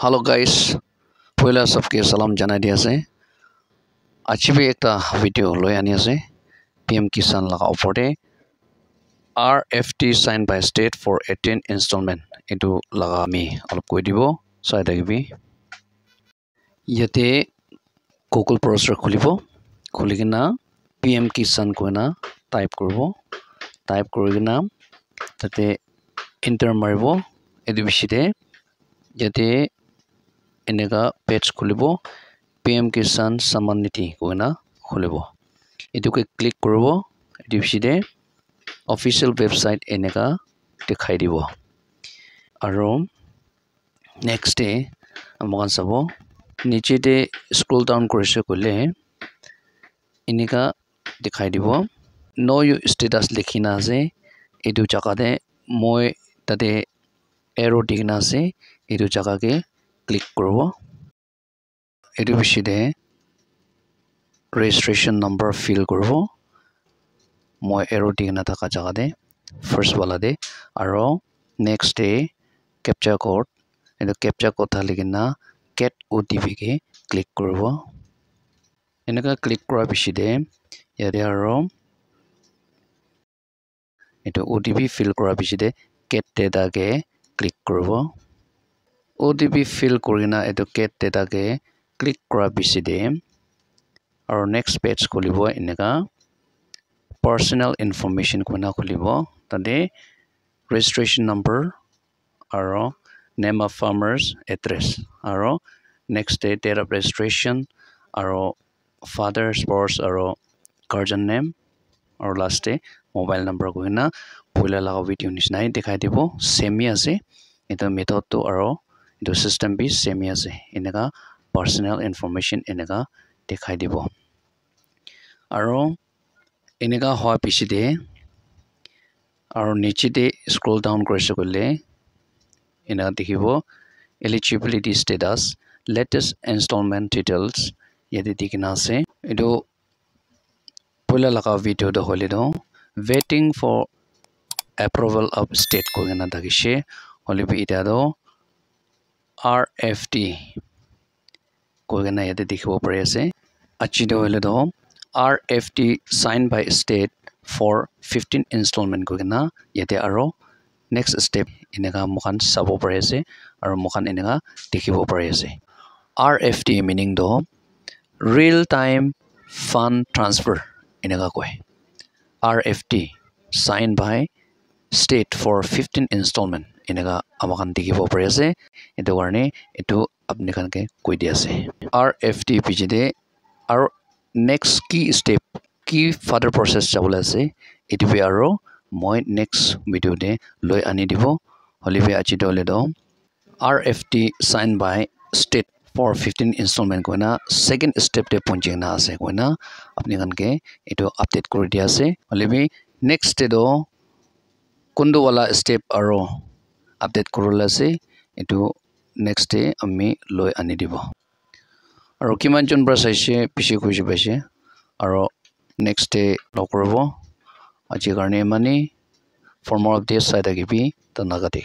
Hello guys, पहिला सबके सलाम जनाई दिया से आज भी एक वीडियो लोय आनी আছে PM किसान लगा ऊपरते RFT signed by state for 18 installment itu laga mi অলপ কৈ দিব চাই থাকিবি ইয়াতে Google browser খুলিব খুলিকিনা PM কিसान কইনা টাইপ কৰিব টাইপ কৰিকিনা তাতে এন্টাৰ মাৰিব এটো বিছিতে ইয়াতে এনেকা পেজ খুলিব PM কিसान সম্মান নিধি কইনা খুলিব এটুকে ক্লিক কৰিব এটো বিছিতে অফিশিয়াল ওয়েবসাইট এনেকা দেখাই দিব আৰু নেক্সট ডে আমগন চাব নিচেতে স্ক্ৰল ডাউন কৰিছে কলে এনেকা দেখাই দিব নো ইউ স্ট্যাটাস লিখিনা আছে এটো জায়গাতে মই তাতে এৰো দিগনা আছে এটো জায়গাকে ক্লিক করব এটো বিছিতে রেজিস্ট্রেশন নাম্বার ফিল করব মই এরো দিগনা থাকা জায়গাতে ফার্স্ট ওয়ালাতে আর নেক্সট ডে ক্যাপচা কোড এটো ক্যাপচা কোড লিখিনা গেট OTP কে ক্লিক করব এনেকা ক্লিক করার বিছিতে ইয়াতে আর এটো OTP ফিল করার বিছিতে গেট ডেটা কে ক্লিক করব OTP fill korina eto get data ke click kora biside aro next page kholibo eneka personal information koina kholibo tade registration number aro name of farmers address aro next date of registration aro father spouse aro guardian name aro last day mobile number koina poila laga video nisnai dekhai dibo same ase eto method to aro the system be same as eneka personal information eneka dekhai dibo aro eneka hoa piside aro nichete scroll down korise kole ena dekhibo eligibility status latest installment details yete dikina ase edo poila laga video do hole do waiting for approval of state ko gena dakise hole bi ita do RFT koigena yate dikhibo pare ase achido hole do RFT signed by state for 15 installment koigena yate aro next step eneka mokan sabo pare ase aro mokan eneka dikhibo pare ase RFT meaning do real time fund transfer eneka koi RFT signed by state for 15 installment eneka amakan dikhibo pare ase eto karne eto apni khan ke koi di ase RFT pijide aro next key step key further process chabula ase eto be aro moi next video de loi ani dibo holibe achi dole do RFT signed by state for 15 installment koina second step de ponjina ase koina apni khan ke eto update kori dia ase holibe next de do kundu wala step aro update korula ase etu next day ami loi ani dibo aro kiman jon bra saise piche khoji paise aro next day lokorobo aji karne mani for more updates sai thakibi tanagati